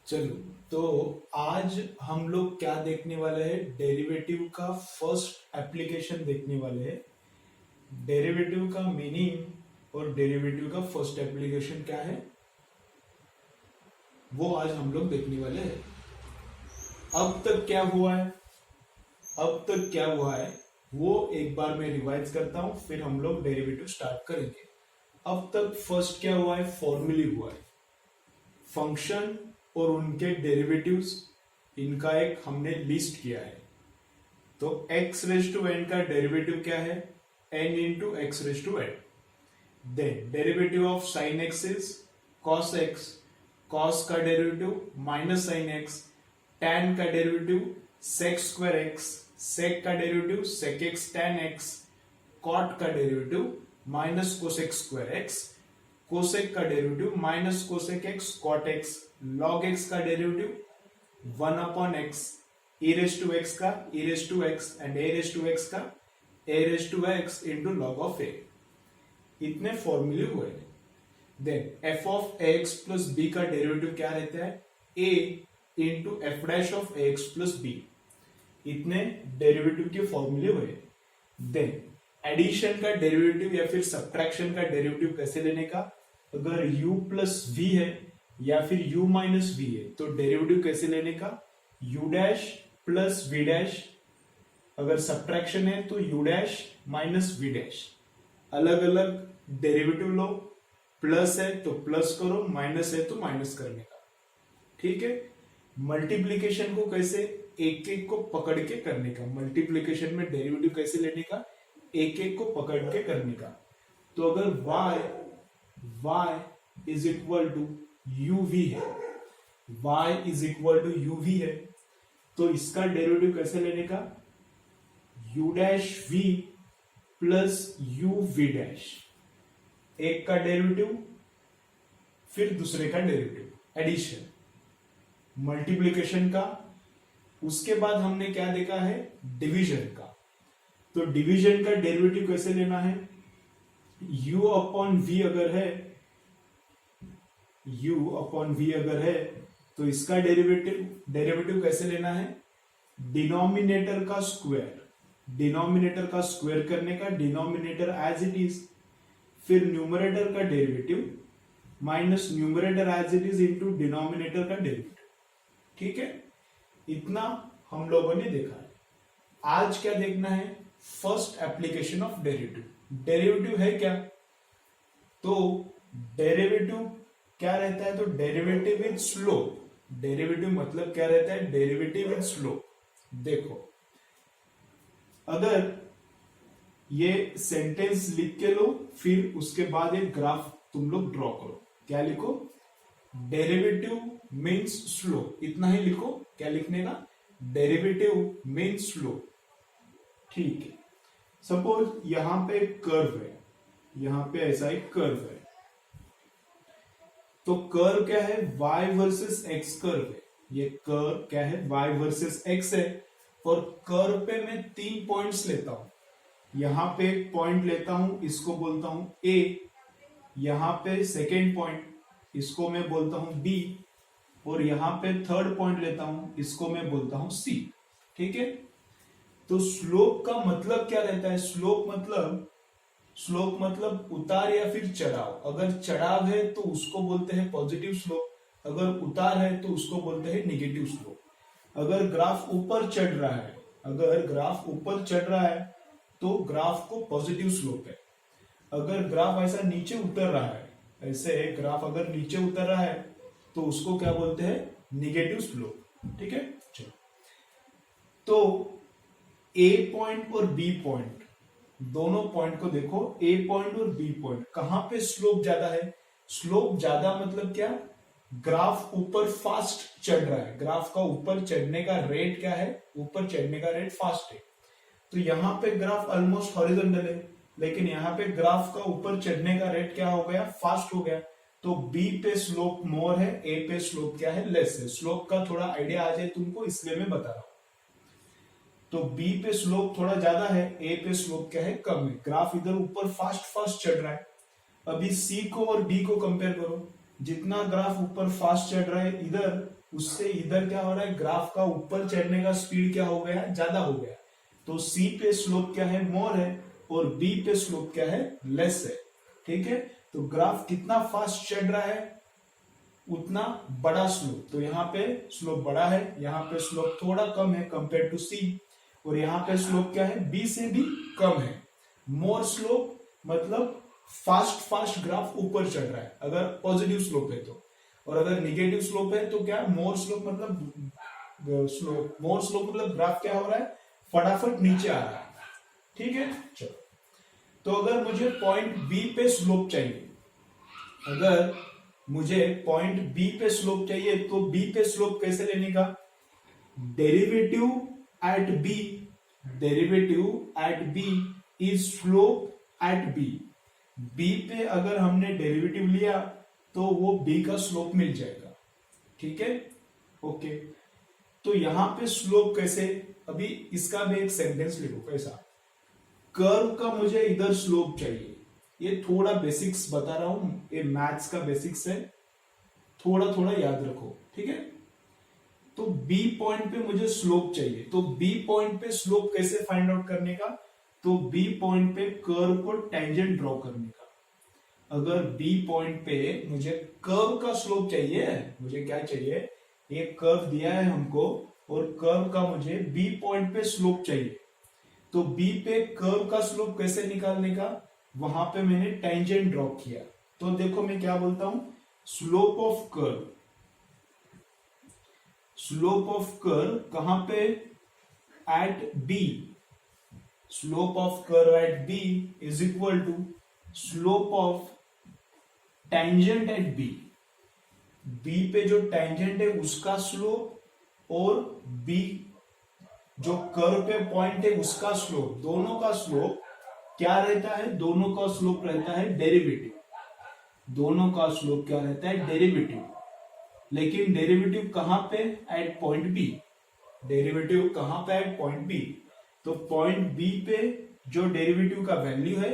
चलो, तो आज हम लोग क्या देखने वाले हैं? डेरिवेटिव का फर्स्ट एप्लीकेशन देखने वाले हैं। डेरिवेटिव का मीनिंग और डेरिवेटिव का फर्स्ट एप्लीकेशन क्या है, वो आज हम लोग देखने वाले हैं। अब तक क्या हुआ है, वो एक बार मैं रिवाइज करता हूं, फिर हम लोग डेरिवेटिव स्टार्ट करेंगे। अब तक फर्स्ट क्या हुआ है? फॉर्मूली हुआ है। फंक्शन और उनके डेरिवेटिव्स, इनका एक हमने लिस्ट किया है। तो x रेज टू n का डेरिवेटिव क्या है? n into x raise to n. Then derivative of sine x is cos x, cos का derivative minus sine x, tan का derivative sec square x, sec का derivative sec x tan x, cot का derivative minus cosec square x, cosec का derivative minus cosec x cot x, log x का derivative 1 upon x, e raise to x का e raise to x and a raise to x का a raise to x into log of a। इतने फॉर्मूले हुए। Then f of ax plus b का derivative क्या रहता है? a into f dash of ax plus b। इतने derivative के फॉर्मूले हुए। देन एडिशन का डेरिवेटिव या फिर सब्ट्रैक्शन का डेरिवेटिव कैसे लेने का? अगर u प्लस v है या फिर u माइनस v है तो डेरिवेटिव कैसे लेने का? u dash plus v dash. अगर सब्ट्रैक्शन है तो u dash minus v dash. अलग अलग डेरिवेटिव लो, प्लस है तो प्लस करो, माइनस है तो माइनस करने का। ठीक है। मल्टीप्लीकेशन को कैसे? एक एक को पकड़ के करने का। मल्टीप्लीकेशन में डेरिवेटिव कैसे लेने का? एक एक को पकड़ के करने का। तो अगर y is equal to uv है, y is equal to uv है, तो इसका डेरिवेटिव कैसे लेने का? u dash v plus uv dash. एक का डेरिवेटिव फिर दूसरे का डेरिवेटिव, एडिशन। मल्टीप्लीकेशन का, उसके बाद हमने क्या देखा है? डिवीजन का। तो डिवीजन का डेरिवेटिव कैसे लेना है? u अपॉन v अगर है, तो इसका डेरिवेटिव कैसे लेना है? डिनोमिनेटर का स्क्वायर करने का, डिनोमिनेटर एज इट इज, फिर न्यूमरेटर का derivative minus numerator as it is into denominator का डेरिवेटिव। ठीक है। इतना हम लोगों ने देखा है। आज क्या देखना है? First application of derivative. Derivative है क्या? तो डेरिवेटिव क्या रहता है? तो डेरिवेटिव विद स्लोप। डेरिवेटिव मतलब क्या रहता है? Derivative with slope. देखो, अगर ये सेंटेंस लिख के लो, फिर उसके बाद एक ग्राफ तुम लोग ड्रॉ करो। क्या लिखो? Derivative means slope. इतना ही लिखो। क्या लिखने का? Derivative means slope. ठीक है। सपोज यहां पे कर्व है, यहां पे ऐसा एक कर्व है, तो कर्व क्या है? y वर्सेस x कर्व है। ये कर्व क्या है? y वर्सेस x है। और कर्व पे मैं 3 पॉइंट्स लेता हूं। यहां पे एक पॉइंट लेता हूं, इसको बोलता हूं a। यहां पे सेकेंड पॉइंट, इसको मैं बोलता हूं b। और यहां पे थर्ड पॉइंट लेता हूं, इसको मैं बोलता हूं c। ठीक है। तो स्लोप का मतलब क्या रहता है? स्लोप मतलब उतार या फिर चढ़ाव। अगर चढ़ाव है तो उसको बोलते हैं पॉजिटिव स्लोप, अगर उतार है तो उसको बोलते हैं निगेटिव स्लोप। अगर ग्राफ ऊपर चढ़ रहा है तो ग्राफ को पॉजिटिव स्लोप है। अगर ग्राफ ऐसा नीचे उतर रहा है, ऐसे ग्राफ अगर नीचे उतर रहा है तो उसको क्या बोलते हैं? Negative slope. ठीक है। चलो, तो ए पॉइंट और बी पॉइंट, दोनों पॉइंट को देखो। ए पॉइंट और बी पॉइंट, कहां पे स्लोप ज्यादा है? स्लोप ज्यादा मतलब क्या? ग्राफ ऊपर फास्ट चढ़ रहा है। ग्राफ का ऊपर चढ़ने का रेट क्या है? ऊपर चढ़ने का रेट फास्ट है। तो यहां पे ग्राफ ऑलमोस्ट हॉरिजॉन्टल है, लेकिन यहां पे ग्राफ का ऊपर चढ़ने का रेट क्या हो गया? फास्ट हो गया। तो बी पे स्लोप मोर है, ए पे स्लोप क्या है? लेस है। स्लोप का थोड़ा आइडिया आ जाए तुमको, इसलिए मैं बता रहा हूं। तो बी पे स्लोप थोड़ा ज्यादा है, ए पे स्लोप क्या है? कम है। ग्राफ इधर ऊपर फास्ट चढ़ रहा है। अभी सी को और डी को कंपेयर करो। जितना ग्राफ ऊपर फास्ट चढ़ रहा है इधर, उससे इधर क्या हो रहा है, ग्राफ का ऊपर चढ़ने का स्पीड क्या हो गया, ज्यादा हो गया। तो सी पे स्लोप क्या है, मोर है, और बी पे स्लोप क्या है, लेस है। ठीक है, तो ग्राफ कितना फास्ट चढ़ रहा है उतना बड़ा स्लोप। तो यहाँ पे स्लोप बड़ा है, यहाँ पे स्लोप थोड़ा कम है कंपेयर टू सी, और यहाँ पे स्लोप क्या है, बी से भी कम है। मोर स्लोप मतलब फास्ट फास्ट ग्राफ ऊपर चढ़ रहा है अगर पॉजिटिव स्लोप है तो, और अगर निगेटिव स्लोप है तो क्या, मोर स्लोप मतलब स्लोप, मोर स्लोप मतलब ग्राफ क्या हो रहा है, फटाफट नीचे आ रहा है। ठीक है, चलो। तो अगर मुझे पॉइंट बी पे स्लोप चाहिए, अगर मुझे पॉइंट बी पे स्लोप चाहिए, तो बी पे स्लोप कैसे लेने का, derivative at B, derivative at B is slope at B. B पे अगर हमने डेरिवेटिव लिया तो वो बी का स्लोप मिल जाएगा। ठीक है, ओके। तो यहां पे स्लोप कैसे, अभी इसका भी एक सेंटेंस लिखो कैसा, कर्व का मुझे इधर स्लोप चाहिए। ये थोड़ा बेसिक्स बता रहा हूं, ये मैथ्स का बेसिक्स है, थोड़ा थोड़ा याद रखो। ठीक है, तो बी पॉइंट पे मुझे स्लोप चाहिए, तो बी पॉइंट पे स्लोप कैसे फाइंड आउट करने का, तो बी पॉइंट पे कर्व को टेंजेंट ड्रॉ करने का। अगर बी पॉइंट पे मुझे कर्व का स्लोप चाहिए, मुझे क्या चाहिए, एक कर्व दिया है हमको, और कर्व का मुझे बी पॉइंट पे स्लोप चाहिए, तो बी पे कर्व का स्लोप कैसे निकालने का, वहां पे मैंने टेंजेंट ड्रॉ किया। तो देखो मैं क्या बोलता हूं, slope of curve, slope of curve कहां पे, at B, slope of curve at B is equal to slope of tangent at B. B पे जो टेंजेंट है उसका स्लोप, और बी जो कर्व पे पॉइंट है उसका स्लोप, दोनों का स्लोप क्या रहता है, दोनों का स्लोप रहता है डेरिवेटिव, दोनों का स्लोप क्या रहता है, डेरिवेटिव। लेकिन डेरिवेटिव कहां पे, एट पॉइंट बी, डेरिवेटिव कहां पे, एट पॉइंट बी। तो पॉइंट बी पे जो डेरिवेटिव का वैल्यू है,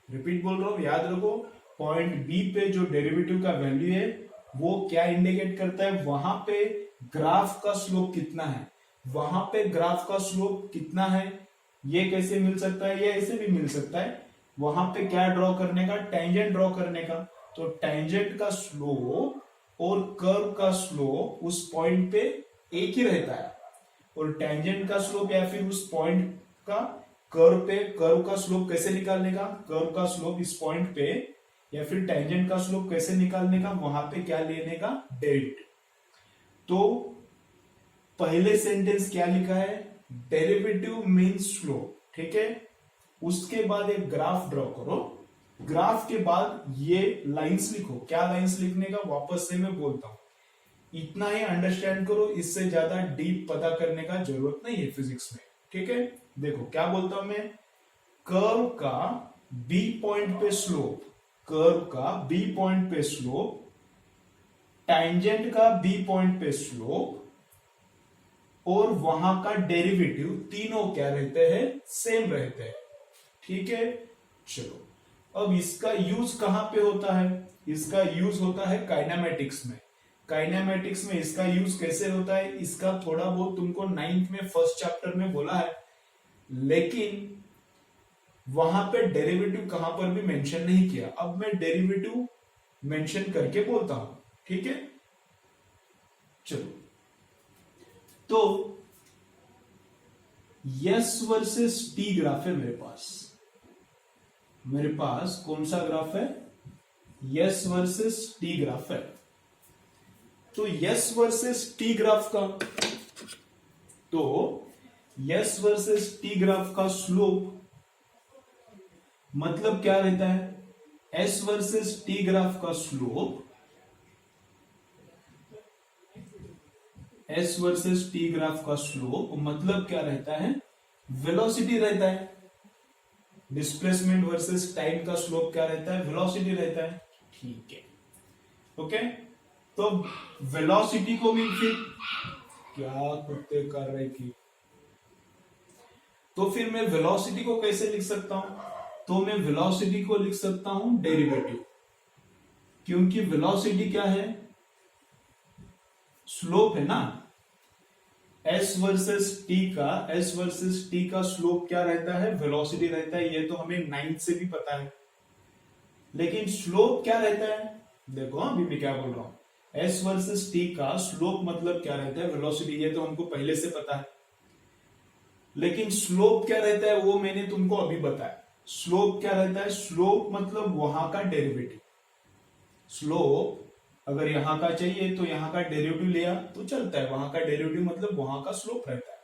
रिपीट बोल रहा हूं याद रखो, पॉइंट बी पे जो डेरिवेटिव का वैल्यू है वो क्या इंडिकेट करता है, वहां पे ग्राफ का स्लोप कितना है, वहां पे ग्राफ का स्लोप कितना है, ये कैसे मिल सकता है, ये ऐसे भी मिल सकता है। वहां पे क्या ड्रॉ करने का, टेंजेंट ड्रॉ करने का। तो टेंजेंट का स्लोप और कर्व का स्लोप उस पॉइंट पे एक ही रहता है, और टेंजेंट का स्लोप या फिर उस पॉइंट का कर्व पे, कर्व का स्लोप कैसे निकालने का, कर्व का स्लोप इस पॉइंट पे या फिर टेंजेंट का स्लोप कैसे निकालने का, वहां पे क्या लेने का, डेरिवेटिव। तो पहले सेंटेंस क्या लिखा है, डेरिवेटिव मीन्स स्लोप। ठीक है, उसके बाद एक ग्राफ ड्रॉ करो, ग्राफ के बाद ये लाइंस लिखो। क्या लाइंस लिखने का, वापस से मैं बोलता हूं, इतना ही अंडरस्टैंड करो, इससे ज्यादा डीप पता करने का जरूरत नहीं है फिजिक्स में। ठीक है, देखो क्या बोलता हूं मैं, कर्व का बी पॉइंट पे स्लोप, कर्व का बी पॉइंट पे स्लोप, टैंजेंट का बी पॉइंट पे स्लोप, और वहां का डेरिवेटिव, तीनों क्या रहते हैं, सेम रहते हैं। ठीक है, चलो अब इसका यूज कहां पे होता है, इसका यूज होता है काइनेमेटिक्स में। काइनेमेटिक्स में इसका यूज कैसे होता है, इसका थोड़ा बहुत तुमको 9th में फर्स्ट चैप्टर में बोला है, लेकिन वहां पे डेरिवेटिव कहां पर भी मेंशन नहीं किया। अब मैं डेरिवेटिव मेंशन करके बोलता हूं। ठीक है, चलो तो यस वर्सेस टी ग्राफ है मेरे पास, मेरे पास कौन सा ग्राफ है, यस वर्सेस टी ग्राफ है। तो यस वर्सेस टी ग्राफ का, तो यस वर्सेस टी ग्राफ का स्लोप मतलब क्या रहता है, एस वर्सेस टी ग्राफ का slope, S versus T graph का स्लोप मतलब क्या रहता है, वेलोसिटी रहता है। डिस्प्लेसमेंट वर्सेस टाइम का स्लोप क्या रहता है, वेलोसिटी रहता है। ठीक है, ओके। तो वेलोसिटी को भी फिर क्या कुत्ते कर रहे की, तो फिर मैं वेलोसिटी को कैसे लिख सकता हूं, तो मैं वेलोसिटी को लिख सकता हूं डेरिवेटिव, क्योंकि वेलोसिटी क्या है, स्लोप है ना। s वर्सेस t का स्लोप क्या रहता है, वेलोसिटी रहता है। ये तो हमें 9th से भी पता है। लेकिन स्लोप क्या रहता है, देखो अभी मैं क्या बोल रहा हूं, s वर्सेस t का स्लोप मतलब क्या रहता है, वेलोसिटी। ये तो हमको पहले से पता है। लेकिन स्लोप क्या रहता है वो मैंने तुमको अभी बताया। स्लोप क्या रहता है, स्लोप मतलब वहां का डेरिवेटिव। स्लोप अगर यहां का चाहिए तो यहां का डेरिवेटिव लिया तो चलता है, वहां का डेरिवेटिव मतलब वहां का स्लोप रहता है।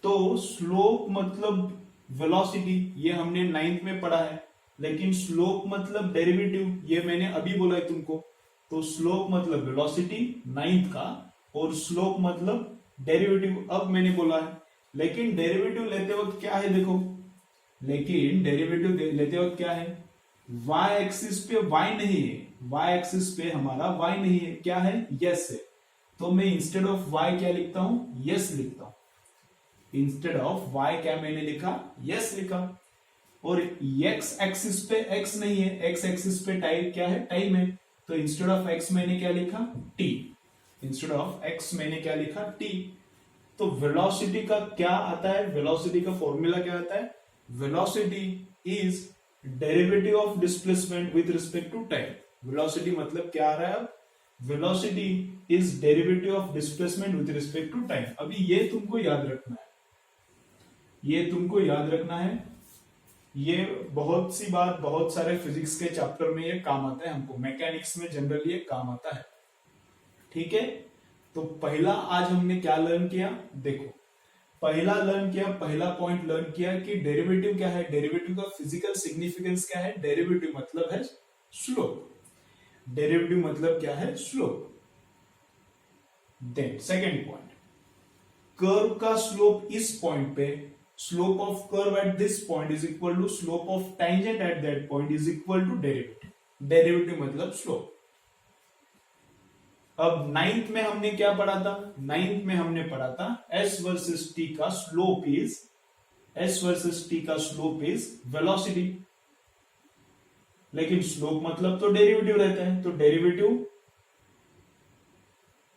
तो स्लोप मतलब वेलोसिटी, ये हमने 9th में पढ़ा है। लेकिन स्लोप मतलब डेरिवेटिव, ये मैंने अभी बोला है तुमको। तो स्लोप मतलब वेलोसिटी 9th का, और स्लोप मतलब डेरिवेटिव अब मैंने बोला है। लेकिन डेरिवेटिव लेते वक्त क्या है, देखो, लेकिन डेरिवेटिव लेते वक्त क्या है, y एक्सिस पे y नहीं है, y एक्सिस पे हमारा y नहीं है, क्या है, यस है। तो मैं इंस्टेड ऑफ y क्या लिखता हूं, यस लिखता हूं। इंस्टेड ऑफ y क्या मैंने लिखा, यस लिखा। और x एक्सिस पे x नहीं है, x एक्सिस पे टाइम क्या है, टाइम है। तो इंस्टेड ऑफ x मैंने क्या लिखा, t। इंस्टेड ऑफ x मैंने क्या लिखा, t। तो वेलोसिटी का क्या आता है, वेलोसिटी का फॉर्मूला क्या आता है, velocity is derivative of displacement with respect to time. Velocity मतलब क्या आ रहा है, velocity is derivative of displacement with respect to time. अभी ये तुमको याद रखना है, ये तुमको याद रखना है। ये बहुत सी बार बहुत सारे फिजिक्स के चैप्टर में ये काम आता है, हमको मैकेनिक्स में जनरली ये काम आता है। ठीक है, तो पहला आज हमने क्या लर्न किया, देखो पहला पॉइंट लर्न किया कि डेरिवेटिव क्या है, डेरिवेटिव का फिजिकल सिग्निफिकेंस क्या है। डेरिवेटिव मतलब है स्लोप, डेरिवेटिव मतलब क्या है, slope. Then second point, curve का स्लोप इस पॉइंट पे, slope of curve at this point is equal to slope of tangent at that point is equal to derivative. Derivative मतलब स्लोप। अब 9th में हमने क्या पढ़ा था, 9th में हमने पढ़ा था s वर्सेस t का slope is, s versus t का स्लोप इज वेलोसिटी। लेकिन स्लोप मतलब तो डेरिवेटिव रहता है, तो डेरिवेटिव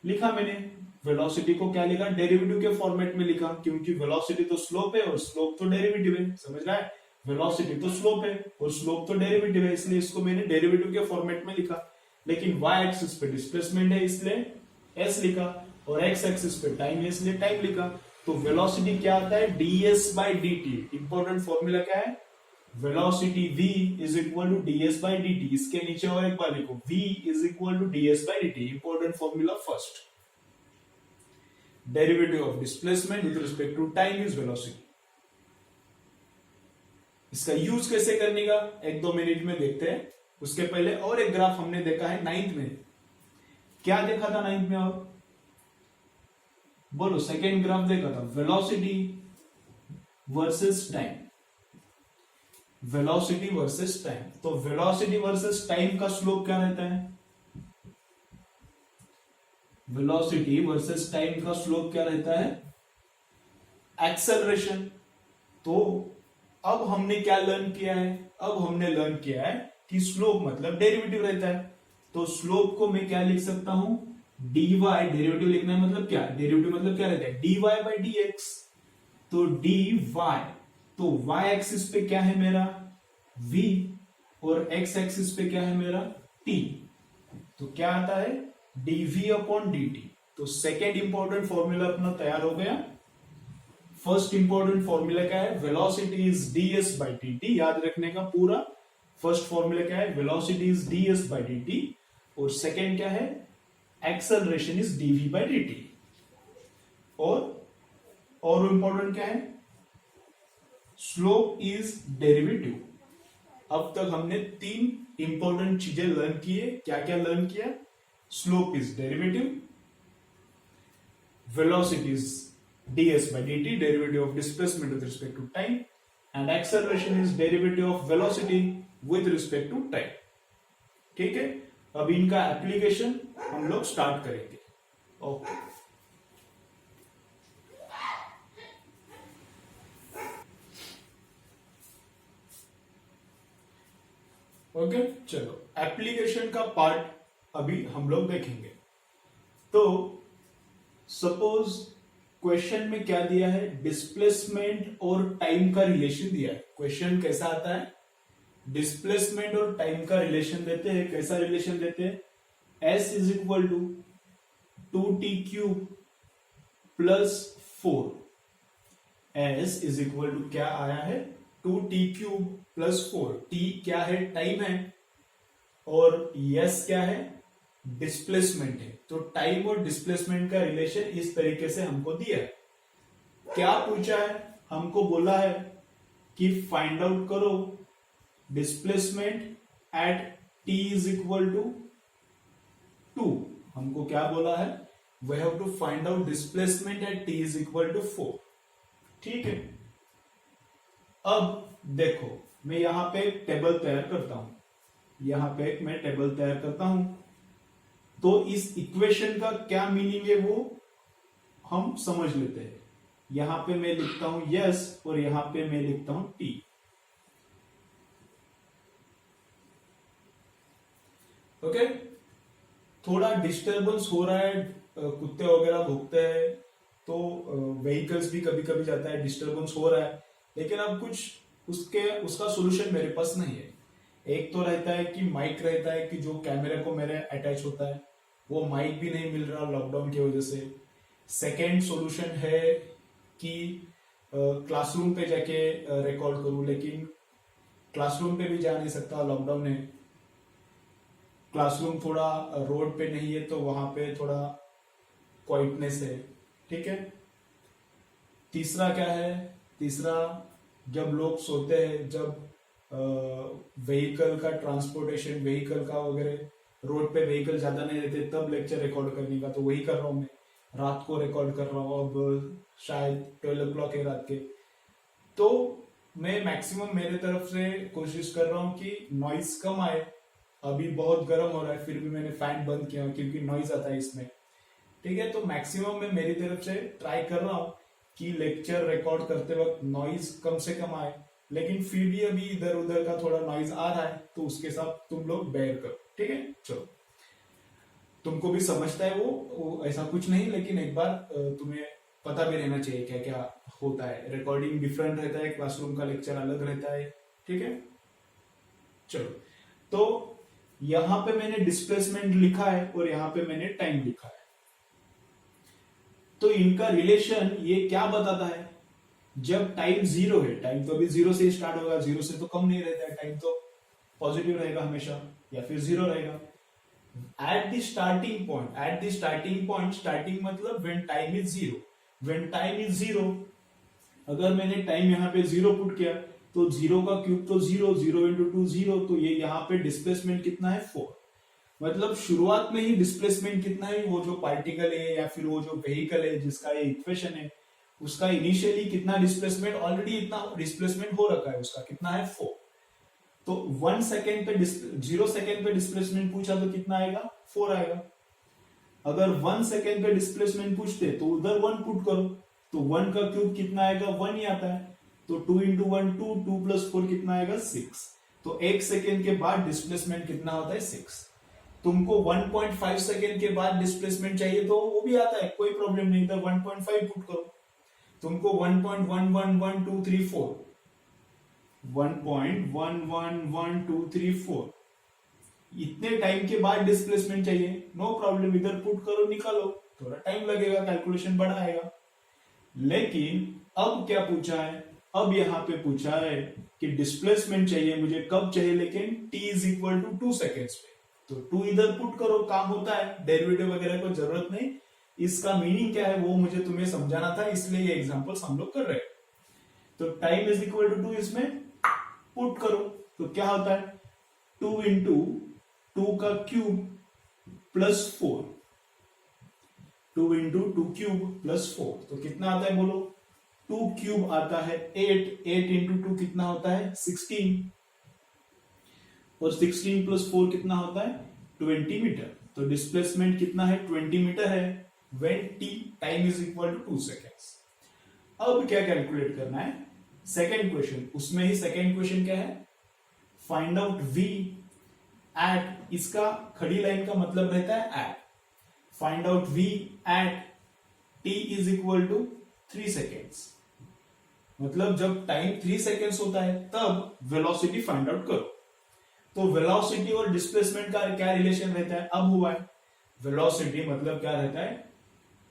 लिखा मैंने, वेलोसिटी को क्या लिखा, डेरिवेटिव के फॉर्मेट में लिखा, क्योंकि वेलोसिटी तो स्लोप है और स्लोप तो डेरिवेटिव है। समझ रहा है, वेलोसिटी तो स्लोप है और स्लोप तो डेरिवेटिव है, इसलिए इसको मैंने डेरिवेटिव के फॉर्मेट में लिखा। लेकिन y एक्सिस पे डिस्प्लेसमेंट है इसलिए s लिखा, और x एक्सिस पे टाइम है इसलिए टाइम लिखा। तो वेलोसिटी क्या आता है, ds by dt। Important formula क्या है, velocity v is equal to ds by dt। इसके नीचे और एक बार लिखो, v is equal to ds by dt। Important formula first, derivative of displacement with respect to time is velocity. इसका use कैसे करने का 1-2 मिनट में देखते हैं। उसके पहले और एक ग्राफ हमने देखा है 9th में, क्या देखा था 9th में, और बोलो, सेकेंड ग्राफ देखा था, velocity versus time, velocity versus time. तो वेलोसिटी वर्सेस टाइम का स्लोप क्या रहता है, वेलोसिटी वर्सेस टाइम का स्लोप क्या रहता है, एक्सेलरेशन। तो अब हमने क्या लर्न किया है, अब हमने लर्न किया है कि स्लोप मतलब डेरिवेटिव रहता है। तो स्लोप को मैं क्या लिख सकता हूं, dy, डेरिवेटिव लिखना है मतलब क्या, डेरिवेटिव मतलब क्या रहता है, dy बाई dx। तो dy, तो y एक्सिस पे क्या है मेरा, v, और x एक्सिस पे क्या है मेरा, t। तो क्या आता है, dv अपॉन dt। तो सेकेंड इंपॉर्टेंट फॉर्मूला अपना तैयार हो गया। फर्स्ट इंपॉर्टेंट फॉर्मूला क्या है, velocity is ds by dt। याद रखने का पूरा, फर्स्ट फॉर्मूला क्या है, velocity is ds by dt, और सेकेंड क्या है, acceleration is dv by dt। और इंपॉर्टेंट क्या है, स्लोप इज डेरिवेटिव। अब तक हमने 3 इंपॉर्टेंट चीजें लर्न की है। क्या क्या लर्न किया, slope is derivative, velocity is ds by dt, derivative of displacement with respect to time, and acceleration is derivative of velocity with respect to time। ठीक है, अब इनका एप्लीकेशन हम लोग स्टार्ट करेंगे। ओके ओके, चलो एप्लीकेशन का पार्ट अभी हम लोग देखेंगे। तो सपोज क्वेश्चन में क्या दिया है, डिस्प्लेसमेंट और टाइम का रिलेशन दिया है। क्वेश्चन कैसा आता है, डिस्प्लेसमेंट और टाइम का रिलेशन देते हैं। कैसा रिलेशन देते हैं, s is equal to 2t cube plus 4। s is equal to क्या आया है, 2t क्यूब प्लस 4। t क्या है, टाइम है, और s क्या है, डिस्प्लेसमेंट है। तो टाइम और डिस्प्लेसमेंट का रिलेशन इस तरीके से हमको दिया है। क्या पूछा है, हमको बोला है कि फाइंड आउट करो displacement at t is equal to 2। हमको क्या बोला है, we have to find out displacement at t is equal to 4। ठीक है, अब देखो मैं यहां पे एक टेबल तैयार करता हूं। यहां पे मैं टेबल तैयार करता हूं, तो इस इक्वेशन का क्या मीनिंग है वो हम समझ लेते हैं। यहां पे मैं लिखता हूं यस और यहां पे मैं लिखता हूं टी। ओके, थोड़ा डिस्टरबेंस हो रहा है, कुत्ते वगैरह भौंकते हैं, तो व्हीकल्स भी कभी कभी जाता है, डिस्टरबेंस हो रहा है। लेकिन अब कुछ उसका सोल्यूशन मेरे पास नहीं है। एक तो रहता है कि माइक रहता है कि जो कैमरे को मेरे अटैच होता है, वो माइक भी नहीं मिल रहा लॉकडाउन की वजह से। सेकेंड सॉल्यूशन है कि क्लासरूम पे जाके रिकॉर्ड करूं, लेकिन क्लासरूम पे भी जा नहीं सकता, लॉकडाउन है। क्लासरूम थोड़ा रोड पे नहीं है, तो वहां पे थोड़ा क्वाइटनेस है। ठीक है, तीसरा क्या है, तीसरा जब लोग सोते हैं, जब व्हीकल का ट्रांसपोर्टेशन, व्हीकल का वगैरह, रोड पे व्हीकल ज्यादा नहीं रहते, तब लेक्चर रिकॉर्ड करने का, तो वही कर रहा हूं मैं। रात को रिकॉर्ड कर रहा हूं, अब शायद 12 o'clock है रात के। तो मैं मैक्सिमम मेरे तरफ से कोशिश कर रहा हूं कि नॉइज कम आए। अभी बहुत गर्म हो रहा है, फिर भी मैंने फैन बंद किया क्योंकि नॉइज आता है इसमें। ठीक है, तो मैक्सिमम मैं मेरी तरफ से ट्राई कर रहा हूं कि लेक्चर रिकॉर्ड करते वक्त नॉइज कम से कम आए। लेकिन फिर भी अभी इधर उधर का थोड़ा नॉइज आ रहा है, तो उसके साथ तुम लोग बेयर करो। ठीक है, चलो, तुमको भी समझता है वो ऐसा कुछ नहीं, लेकिन एक बार तुम्हें पता भी रहना चाहिए क्या क्या होता है। रिकॉर्डिंग डिफरेंट रहता है, क्लासरूम का लेक्चर अलग रहता है। ठीक है, चलो, तो यहां पे मैंने डिस्प्लेसमेंट लिखा है और यहां पे मैंने टाइम लिखा है। तो इनका रिलेशन ये क्या बताता है, जब टाइम 0 है, टाइम तो अभी 0 से स्टार्ट होगा, 0 से तो कम नहीं रहता है, टाइम तो पॉजिटिव रहेगा हमेशा, या फिर 0 रहेगा। At the starting point, at the starting point, starting मतलब when time is 0, when time is 0, अगर मैंने टाइम यहाँ पे 0 पुट किया, तो 0 का क्यूब तो 0, 0 इंटू 2 0, तो ये यहाँ पे डिस्प्लेसमेंट कितना है, 4। मतलब शुरुआत में ही डिस्प्लेसमेंट कितना है, वो जो पार्टिकल है या फिर वो जो व्हीकल है जिसका ये इक्वेशन है, उसका इनिशियली कितना डिस्प्लेसमेंट, ऑलरेडी इतना डिस्प्लेसमेंट हो रखा है, उसका कितना है, 4। तो 1 सेकेंड पे 0 सेकेंड पे डिस्प्लेसमेंट पूछा तो कितना आएगा, 4 आएगा। अगर 1 सेकेंड पे डिस्प्लेसमेंट पूछते तो उधर 1 पुट करो, तो 1 का क्यूब कितना आएगा, 1 ही आता है। तो 2 इंटू 1 2, 2 प्लस 4 कितना आएगा, 6। तो 1 सेकेंड के बाद डिस्प्लेसमेंट कितना होता है, 6। तुमको 1.5 सेकेंड के बाद डिस्प्लेसमेंट चाहिए तो वो भी आता है, कोई प्रॉब्लम नहीं, तो 1.5 पुट करो। तुमको 1.111234, 1.111234 इतने टाइम के बाद डिस्प्लेसमेंट चाहिए, नो प्रॉब्लम, इधर पुट करो, निकालो। थोड़ा टाइम लगेगा, कैलकुलेशन बढ़ाएगा। लेकिन अब क्या पूछा है, अब यहां पे पूछा है कि डिस्प्लेसमेंट चाहिए मुझे, कब चाहिए, लेकिन t is equal to 2 seconds पे। तो 2 इधर पुट करो, काम होता है, डेरिवेटिव वगैरह को जरूरत नहीं। इसका मीनिंग क्या है वो मुझे तुम्हें समझाना था, इसलिए ये एग्जांपल्स हम लोग कर रहे हैं। तो टाइम इज इक्वल टू 2 इसमें पुट करो, तो क्या होता है, 2 इंटू 2 का cube plus 4, 2 into 2 cube plus 4, तो कितना आता है बोलो, 2 क्यूब आता है 8, 8 इंटू 2 कितना होता है, 16, और 16 प्लस 4 कितना होता है, 20 मीटर। तो डिस्प्लेसमेंट कितना है, 20 मीटर है, when t time is equal to 2 seconds. अब क्या कैलकुलेट करना है, सेकेंड क्वेश्चन, उसमें ही सेकेंड क्वेश्चन क्या है, फाइंड आउट v एट, इसका खड़ी लाइन का मतलब रहता है at. Find out v at t is equal to 3 seconds. मतलब जब टाइम 3 सेकेंड्स होता है तब वेलोसिटी फाइंड आउट करो। तो वेलोसिटी और डिस्प्लेसमेंट का क्या रिलेशन रहता है, अब हुआ है। वेलोसिटी मतलब क्या रहता है,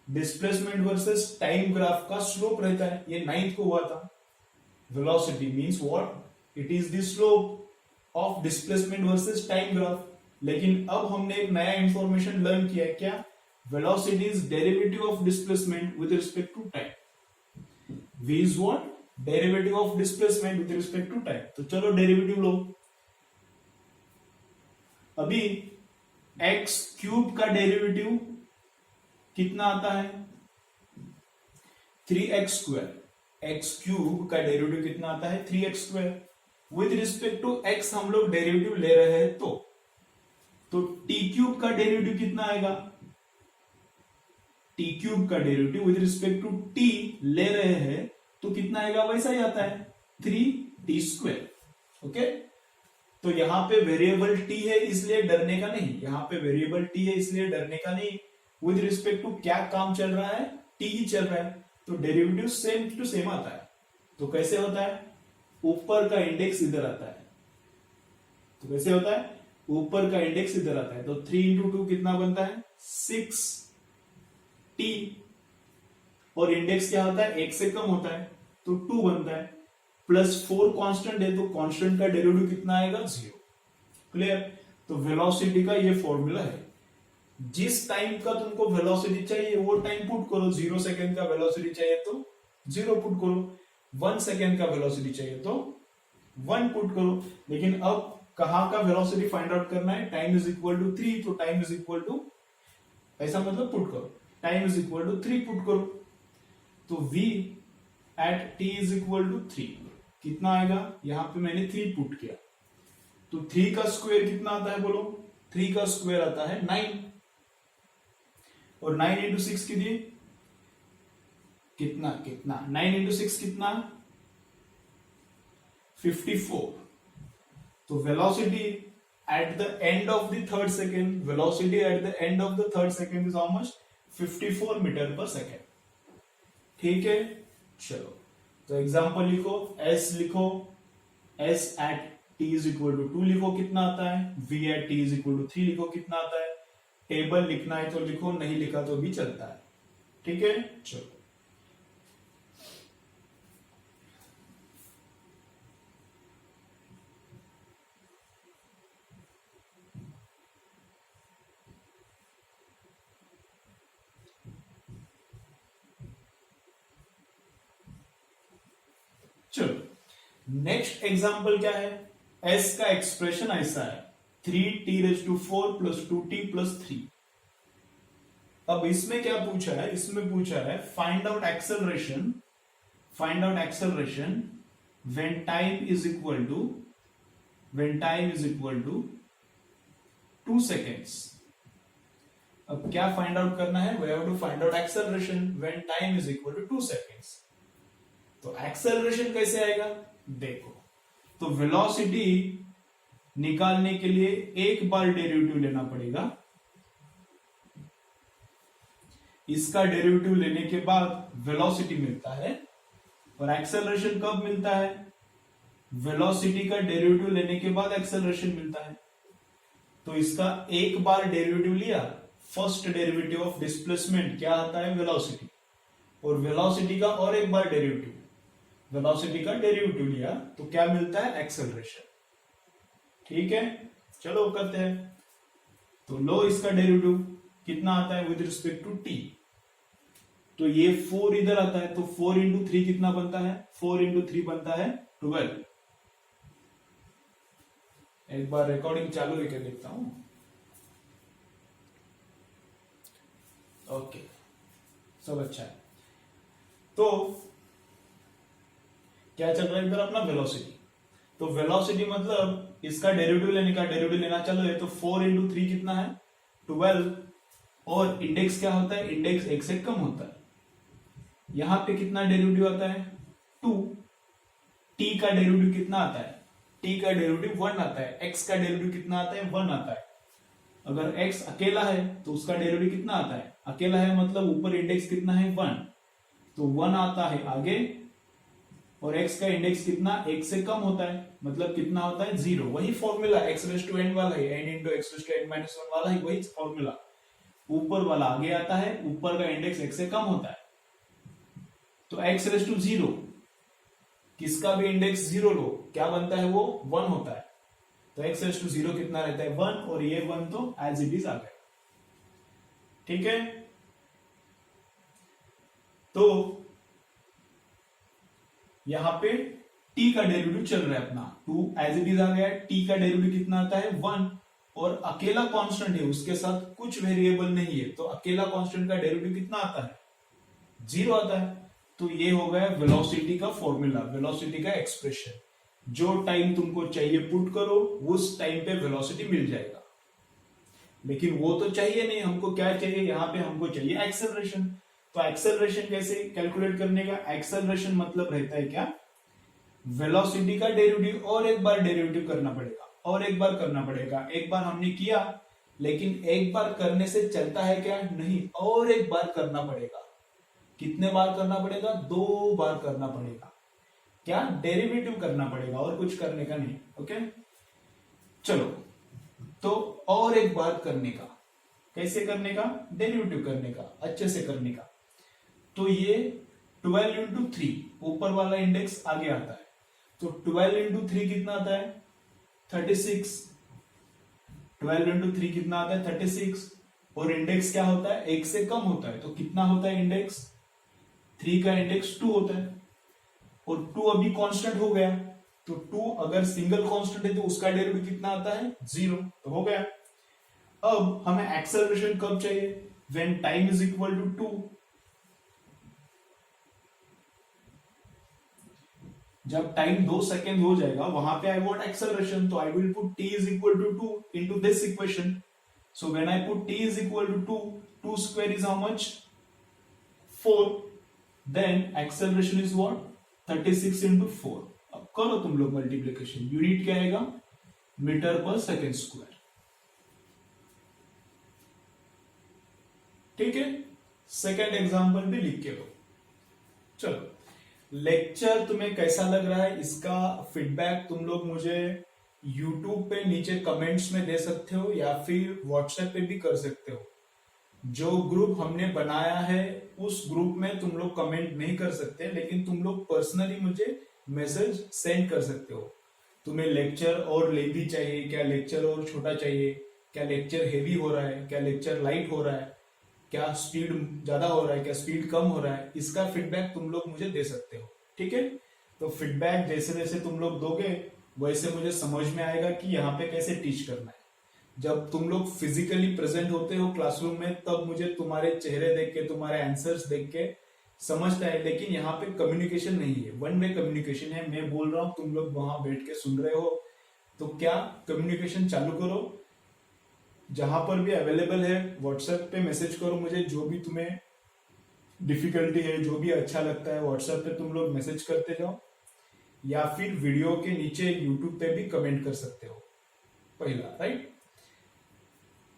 डिस्प्लेसमेंट वर्सेस टाइम ग्राफ का स्लोप रहता है, ये 9th को हुआ था। Velocity means what, it is the slope of displacement versus time graph. लेकिन अब हमने एक नया इंफॉर्मेशन लर्न किया है, क्या, velocity is derivative of displacement with respect to time. v is what, derivative of displacement with respect to time. तो चलो डेरिवेटिव लो। अभी x क्यूब का डेरिवेटिव कितना आता है, 3x स्क्वायर। x क्यूब का डेरिवेटिव कितना आता है, 3x square. With respect to x हम लोग डेरिवेटिव ले रहे हैं तो t क्यूब का डेरिवेटिव कितना आएगा, t क्यूब का derivative with respect to t ले रहे हैं तो कितना आएगा, वैसा ही आता है 3t स्क्वायर। ओके, तो यहां पे वेरिएबल t है इसलिए डरने का नहीं, यहां पे वेरिएबल t है इसलिए डरने का नहीं। विद रिस्पेक्ट टू क्या काम चल रहा है, t ही चल रहा है, तो डेरिवेटिव सेम टू सेम आता है। तो कैसे होता है, ऊपर का इंडेक्स इधर आता है। तो कैसे होता है, ऊपर का इंडेक्स इधर आता है। तो 3 इंटू 2 कितना बनता है, 6t, और इंडेक्स क्या होता है, 1 से कम होता है तो 2 बनता है। प्लस 4 कांस्टेंट है तो कांस्टेंट का डेरिवेटिव कितना आएगा, 0। क्लियर। तो वेलोसिटी का ये फॉर्मूला है। जिस टाइम का तुमको वेलोसिटी चाहिए वो टाइम पुट करो। 0 सेकेंड का वेलोसिटी चाहिए तो 0 पुट करो, 1 सेकेंड का वेलोसिटी चाहिए तो 1 पुट करो। लेकिन अब कहां का वेलोसिटी फाइंड आउट करना है, टाइम इज इक्वल टू 3, तो टाइम इज इक्वल टू, ऐसा मतलब पुट करो, time is equal to 3 put करो। तो v at t is equal to 3 कितना आएगा, यहां पे मैंने 3 पुट किया तो 3 का स्क्वायर कितना आता है बोलो, 3 का स्क्वायर आता है 9, और 9 इंटू 6 कीजिए, कितना कितना 9 इंटू 6 कितना, 54। तो velocity at the end of the third second, velocity at the end of the third second is almost 54 metre per second. ठीक है, चलो तो एग्जांपल लिखो, s लिखो, s at t is equal to 2 लिखो कितना आता है, v at t is equal to 3 लिखो कितना आता है। टेबल लिखना है तो लिखो, नहीं लिखा तो भी चलता है। ठीक है, चलो चलो नेक्स्ट एग्जांपल क्या है, s का एक्सप्रेशन ऐसा है 3t⁴ प्लस 2t प्लस 3। अब इसमें क्या पूछा है, इसमें पूछा है find out acceleration, find out acceleration when time is equal to 2 seconds. अब क्या फाइंड आउट करना है, we have to find out acceleration when time is equal to 2 seconds. तो एक्सेलरेशन कैसे आएगा, देखो, तो वेलोसिटी निकालने के लिए एक बार डेरिवेटिव लेना पड़ेगा, इसका डेरिवेटिव लेने के बाद वेलोसिटी मिलता है, और एक्सेलरेशन कब मिलता है, वेलोसिटी का डेरिवेटिव लेने के बाद एक्सेलरेशन मिलता है। तो इसका एक बार डेरिवेटिव लिया, फर्स्ट डेरिवेटिव ऑफ डिस्प्लेसमेंट क्या आता है, वेलोसिटी, और वेलोसिटी का और एक बार डेरिवेटिव, वेलोसिटी का डेरिवेटिव लिया तो क्या मिलता है, एक्सेलरेशन। ठीक है, चलो करते हैं। तो लो इसका डेरिवेटिव कितना आता है विद रिस्पेक्ट टू t, तो ये 4 इधर आता है तो 4 इंटू 3 कितना बनता है, 4 इंटू 3 बनता है 12। एक बार रिकॉर्डिंग चालू लेकर देखता हूं। ओके, सब अच्छा है। तो क्या चल रहा है इधर अपना, वेलोसिटी। तो वेलोसिटी मतलब इसका डेरिवेटिव लेने का, डेरिवेटिव लेना चलो है तो 4 इंटू 3 कितना है, 12, और इंडेक्स क्या होता है, इंडेक्स 1 से कम होता है। यहां पे कितना डेरिवेटिव आता है, 2, t का डेरिवेटिव कितना आता है, t का डेरिवेटिव 1 आता है, x का डेरिवेटिव कितना आता है, 1 आता है। अगर x अकेला है तो उसका डेरिवेटिव कितना आता है, अकेला है मतलब ऊपर इंडेक्स कितना है, 1, तो 1 आता है आगे, और x का इंडेक्स कितना, 1 से कम होता है मतलब कितना होता है, 0। वही फॉर्मूला x n वाला है, n इंटू x-n-1 वाला है, वही फॉर्मूला। ऊपर वाला आगे आता है, ऊपर का इंडेक्स 1 से कम होता है, तो x0 किसका भी इंडेक्स 0 लो, क्या बनता है वो, 1 होता है। तो x0 कितना रहता है, 1, और ये 1 तो एज इट इज आ गया। ठीक है, तो यहां पे t का डेरिवेटिव चल रहा है अपना 2 एज इट इज आ गया। t का डेरिवेटिव कितना आता है, 1, और अकेला कांस्टेंट है, उसके साथ कुछ वेरिएबल नहीं है, तो अकेला कांस्टेंट का डेरिवेटिव कितना आता है, 0 आता है। तो ये हो गया वेलोसिटी का फॉर्मूला, वेलोसिटी का एक्सप्रेशन। जो टाइम तुमको चाहिए पुट करो, उस टाइम पे वेलोसिटी मिल जाएगा। लेकिन वो तो चाहिए नहीं, हमको क्या चाहिए, यहां पे हमको चाहिए एक्सेलरेशन। तो एक्सेलरेशन कैसे कैलकुलेट करने का, एक्सेलरेशन मतलब रहता है क्या, वेलोसिटी का डेरिवेटिव और एक बार डेरिवेटिव करना पड़ेगा, और एक बार करना पड़ेगा। एक बार हमने किया, लेकिन एक बार करने से चलता है क्या, नहीं, और एक बार करना पड़ेगा। कितने बार करना पड़ेगा, 2 बार करना पड़ेगा। क्या, डेरिवेटिव करना पड़ेगा, और कुछ करने का नहीं। ओके, चलो, तो और एक बार करने का, कैसे करने का, डेरिवेटिव करने का, अच्छे से करने का। तो ये 12 इंटू 3, ऊपर वाला इंडेक्स आगे आता है, तो 12 इंटू 3 कितना आता है, 36। 12 इंटू 3 कितना आता है, 36, और इंडेक्स क्या होता है, 1 से कम होता है, तो कितना होता है इंडेक्स, 3 का इंडेक्स 2 होता है, और 2 अभी कांस्टेंट हो गया, तो 2 अगर सिंगल कांस्टेंट है तो उसका डेरिवेटिव कितना आता है, 0, तो हो गया। अब हमें एक्सेलरेशन कब चाहिए, when time is equal to 2। जब टाइम 2 सेकेंड हो जाएगा, वहां पे आई वांट एक्सेलरेशन, तो I will put t is equal to 2 into this equation. So when I put t is equal to 2, 2 square is how much, 4, then acceleration is what, 36 into 4। अब करो तुम लोग multiplication, unit क्या आएगा, metre per second square. ठीक है, second example भी लिख के लो। चलो, लेक्चर तुम्हें कैसा लग रहा है, इसका फीडबैक तुम लोग मुझे यूट्यूब पे नीचे कमेंट्स में दे सकते हो, या फिर व्हाट्सएप पे भी कर सकते हो। जो ग्रुप हमने बनाया है, उस ग्रुप में तुम लोग कमेंट नहीं कर सकते, लेकिन तुम लोग पर्सनली मुझे मैसेज सेंड कर सकते हो। तुम्हें लेक्चर और लेंथी चाहिए क्या, लेक्चर और छोटा चाहिए क्या, लेक्चर हेवी हो रहा है क्या, लेक्चर लाइट हो रहा है क्या, स्पीड ज्यादा हो रहा है क्या, स्पीड कम हो रहा है, इसका फीडबैक तुम लोग मुझे दे सकते हो। ठीक है, तो फीडबैक जैसे जैसे तुम लोग दोगे, वैसे मुझे समझ में आएगा कि यहाँ पे कैसे टीच करना है। जब तुम लोग फिजिकली प्रेजेंट होते हो क्लासरूम में, तब मुझे तुम्हारे चेहरे देख के, तुम्हारे आंसर्स देख के समझता है, लेकिन यहाँ पे कम्युनिकेशन नहीं है, वन वे कम्युनिकेशन है। मैं बोल रहा हूँ, तुम लोग वहां बैठ के सुन रहे हो, तो क्या कम्युनिकेशन चालू करो। जहां पर भी अवेलेबल है व्हाट्सएप पे मैसेज करो मुझे, जो भी तुम्हें डिफिकल्टी है, जो भी अच्छा लगता है, व्हाट्सएप पे तुम लोग मैसेज करते जाओ, या फिर वीडियो के नीचे यूट्यूब पे भी कमेंट कर सकते हो। पहला, राइट।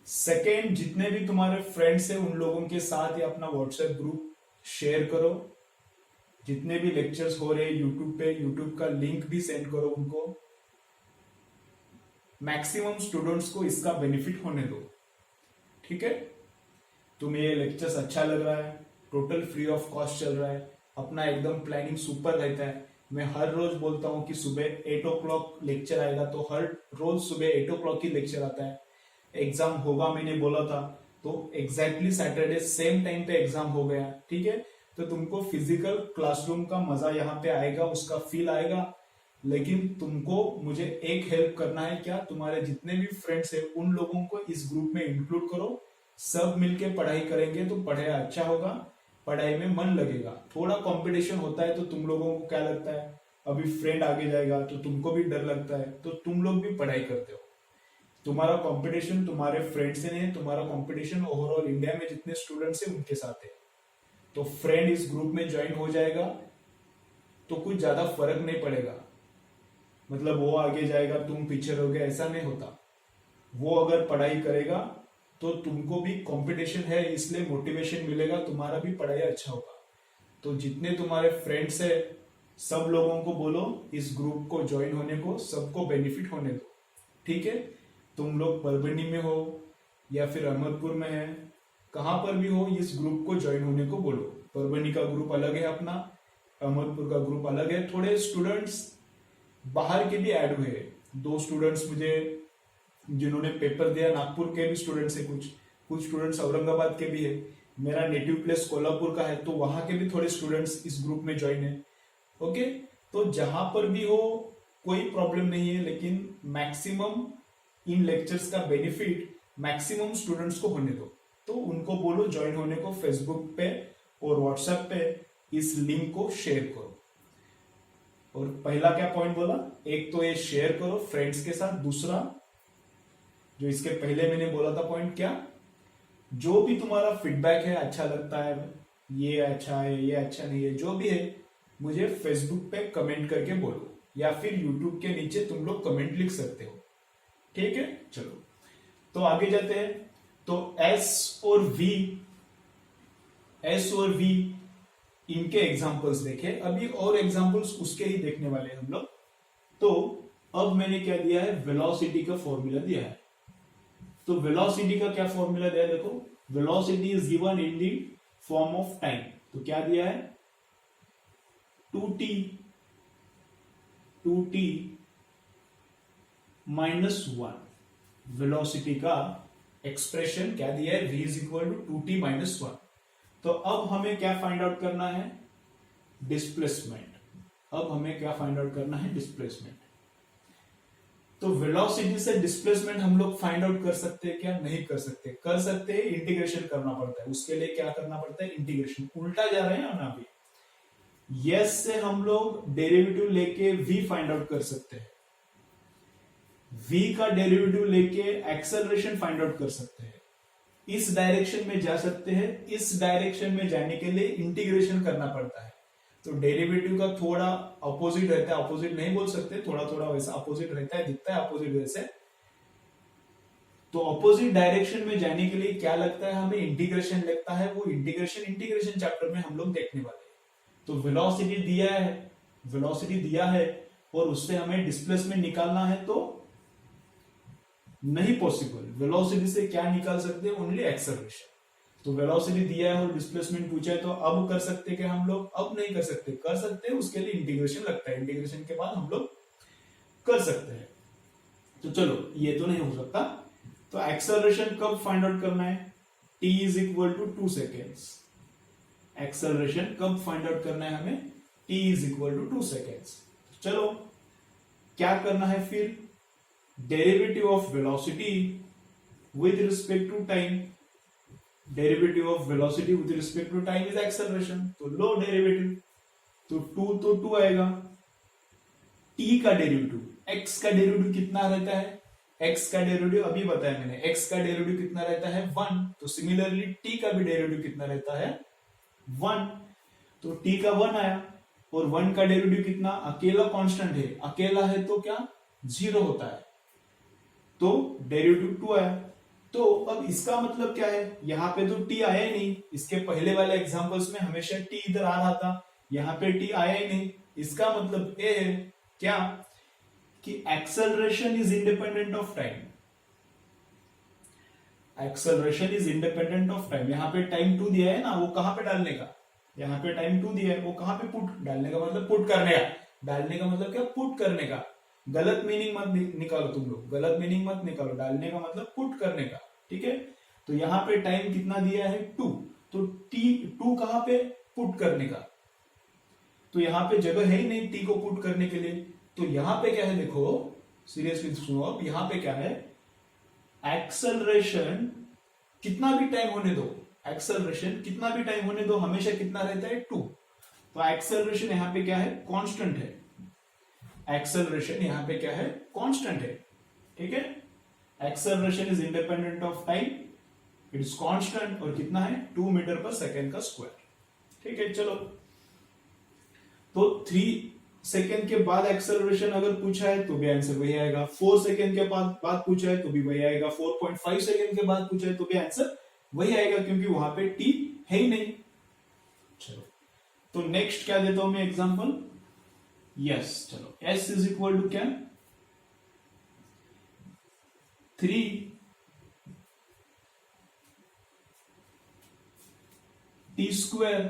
सेकेंड, जितने भी तुम्हारे फ्रेंड्स है उन लोगों के साथ या अपना व्हाट्सएप ग्रुप शेयर करो। जितने भी लेक्चर्स हो रहे यूट्यूब पे, यूट्यूब का लिंक भी सेंड करो उनको। मैक्सिमम स्टूडेंट्स को इसका बेनिफिट होने दो। ठीक है, तुम्हें ये लेक्चर्स अच्छा लग रहा है, टोटल फ्री ऑफ कॉस्ट चल रहा है, अपना एकदम प्लानिंग सुपर रहता है। मैं हर रोज बोलता हूँ कि सुबह 8 o'clock लेक्चर आएगा, तो हर रोज सुबह 8 o'clock ही लेक्चर आता है। एग्जाम होगा मैंने बोला था, तो एग्जैक्टली सैटरडे सेम टाइम पे एग्जाम हो गया। ठीक है, तो तुमको फिजिकल क्लासरूम का मजा यहाँ पे आएगा, उसका फील आएगा। लेकिन तुमको मुझे एक हेल्प करना है, क्या, तुम्हारे जितने भी फ्रेंड्स है उन लोगों को इस ग्रुप में इंक्लूड करो। सब मिलके पढ़ाई करेंगे तो पढ़ाई अच्छा होगा, पढ़ाई में मन लगेगा। थोड़ा कंपटीशन होता है तो तुम लोगों को क्या लगता है, अभी फ्रेंड आगे जाएगा तो तुमको भी डर लगता है, तो तुम लोग भी पढ़ाई करते हो। तुम्हारा कंपटीशन तुम्हारे फ्रेंड से नहीं है, तुम्हारा कंपटीशन ओवरऑल इंडिया में जितने स्टूडेंट्स है उनके साथ है। तो फ्रेंड इस ग्रुप में ज्वाइन हो जाएगा तो कुछ ज्यादा फर्क नहीं पड़ेगा। मतलब वो आगे जाएगा तुम पीछे रहोगे, ऐसा नहीं होता। वो अगर पढ़ाई करेगा तो तुमको भी कंपटीशन है, इसलिए मोटिवेशन मिलेगा, तुम्हारा भी पढ़ाई अच्छा होगा। तो जितने तुम्हारे फ्रेंड्स है सब लोगों को बोलो इस ग्रुप को ज्वाइन होने को, सबको बेनिफिट होने दो, ठीक है। तुम लोग परभनी में हो या फिर अहमदपुर में है, कहां पर भी हो, इस ग्रुप को ज्वाइन होने को बोलो। परभनी का ग्रुप अलग है अपना, अहमदपुर का ग्रुप अलग है। थोड़े स्टूडेंट्स बाहर के भी ऐड हुए, 2 स्टूडेंट्स मुझे जिन्होंने पेपर दिया नागपुर के भी स्टूडेंट्स है, कुछ स्टूडेंट्स औरंगाबाद के भी है। मेरा नेटिव प्लेस कोल्हापुर का है, तो वहां के भी थोड़े स्टूडेंट्स इस ग्रुप में ज्वाइन है। ओके, तो जहां पर भी हो कोई प्रॉब्लम नहीं है, लेकिन मैक्सिमम इन लेक्चर्स का बेनिफिट मैक्सिमम स्टूडेंट्स को होने दो। तो उनको बोलो ज्वाइन होने को, फेसबुक पे और व्हाट्सएप पे इस लिंक को शेयर करो। और पहला क्या पॉइंट बोला, एक तो ये शेयर करो फ्रेंड्स के साथ, दूसरा जो इसके पहले मैंने बोला था पॉइंट, क्या, जो भी तुम्हारा फीडबैक है, अच्छा लगता है, ये अच्छा है, ये अच्छा नहीं है, जो भी है, मुझे फेसबुक पे कमेंट करके बोलो, या फिर यूट्यूब के नीचे तुम लोग कमेंट लिख सकते हो, ठीक है। चलो तो आगे जाते हैं। तो एस और वी इनके एग्जांपल्स देखे, अभी और एग्जांपल्स उसके ही देखने वाले हैं हम लोग। तो अब मैंने क्या दिया है, वेलोसिटी का फॉर्मूला दिया है। तो वेलोसिटी का क्या फॉर्मूला दिया है, देखो, velocity is given in the form of time. तो क्या दिया है, 2t माइनस 1। वेलोसिटी का एक्सप्रेशन क्या दिया है, v is equal to 2t minus 1। तो अब हमें क्या फाइंड आउट करना है, डिस्प्लेसमेंट। अब हमें क्या फाइंड आउट करना है, डिस्प्लेसमेंट। तो वेलोसिटी से डिस्प्लेसमेंट हम लोग फाइंड आउट कर सकते हैं क्या, नहीं कर सकते, कर सकते हैं, इंटीग्रेशन करना पड़ता है। उसके लिए क्या करना पड़ता है, इंटीग्रेशन। उल्टा जा रहे हैं ना अभी, यस से हम लोग डेरिवेटिव लेके v फाइंड आउट कर सकते हैं, v का डेरिवेटिव लेके एक्सेलरेशन फाइंड आउट कर सकते हैं, इस डायरेक्शन में जा सकते हैं, इस डायरेक्शन में जाने के लिए इंटीग्रेशन करना पड़ता है। तो डेरिवेटिव का थोड़ा अपोजिट रहता है, अपोजिट नहीं बोल सकते, थोड़ा थोड़ा वैसा अपोजिट रहता है, दिखता है अपोजिट वैसे। तो अपोजिट डायरेक्शन में जाने के लिए क्या लगता है, हमें इंटीग्रेशन लगता है। वो इंटीग्रेशन चैप्टर में हम लोग देखने वाले हैं। तो वेलोसिटी दिया है और उससे हमें डिस्प्लेसमेंट निकालना है, तो नहीं पॉसिबल। वेलोसिटी से क्या निकाल सकते हैं, ओनली एक्सेलरेशन। तो वेलोसिटी दिया है और डिस्प्लेसमेंट पूछा है, तो अब कर सकते क्या हम लोग, अब नहीं कर सकते, कर सकते हैं, उसके लिए इंटीग्रेशन लगता है, इंटीग्रेशन के बाद हम लोग कर सकते हैं। तो चलो, ये तो नहीं हो सकता। तो एक्सेलरेशन कब फाइंड आउट करना है, t is equal to 2 seconds. Acceleration कब फाइंड आउट करना है हमें, t is equal to 2 seconds. चलो क्या करना है फिर, derivative of velocity with respect to time. Derivative of velocity with respect to time is acceleration. तो लो डेरिवेटिव, तो 2 आएगा। t का डेरिवेटिव, x का डेरिवेटिव कितना रहता है, x का डेरिवेटिव अभी बताया मैंने, x का डेरिवेटिव कितना रहता है 1। तो सिमिलरली t का भी डेरिवेटिव कितना रहता है 1। तो t का 1 आया, और 1 का डेरिवेटिव कितना, अकेला कांस्टेंट है, अकेला है तो क्या 0 होता है, तो डेरिवेटिव 2 आया। तो अब इसका मतलब क्या है, यहां पे तो t आया ही नहीं, इसके पहले वाले एग्जांपल्स में हमेशा t इधर आ रहा था, यहां पे t आया ही नहीं। इसका मतलब ये है क्या, कि acceleration is independent of time. Acceleration is independent of time. यहाँ पे टाइम 2 दिया है ना, वो कहां पे डालने का, यहाँ पे टाइम 2 दिया है, वो कहां पे पुट, डालने का मतलब पुट करने का, डालने का मतलब क्या, पुट करने का। गलत मीनिंग मत निकालो तुम लोग, गलत मीनिंग मत निकालो, डालने का मतलब पुट करने का, ठीक है। तो यहाँ पे टाइम कितना दिया है 2, तो t2 कहां पे, पुट करने का। तो यहाँ पे जगह है ही नहीं t को पुट करने के लिए। तो यहाँ पे क्या है, देखो सीरियसली सुनो, अब यहाँ पे क्या है, एक्सेलरेशन कितना भी टाइम होने दो, एक्सेलरेशन कितना भी टाइम होने दो, हमेशा कितना रहता है 2। तो एक्सेलरेशन यहाँ पे क्या है, कांस्टेंट है। एक्सेलरेशन यहाँ पे क्या है, कांस्टेंट है, ठीक है। Acceleration is independent of time, it is constant, और कितना है 2 मीटर पर सेकेंड का स्क्वायर, ठीक है। चलो, तो 3 सेकेंड के बाद एक्सेलरेशन अगर पूछा है तो भी आंसर वही आएगा, 4 सेकेंड के बाद पूछा है तो भी वही आएगा, 4.5 सेकेंड के बाद पूछा है तो भी आंसर वही आएगा, क्योंकि वहां पे टी है ही नहीं। चलो तो नेक्स्ट क्या देता हूं मैं एग्जांपल, यस चलो s इज इक्वल टू क्या 3 T square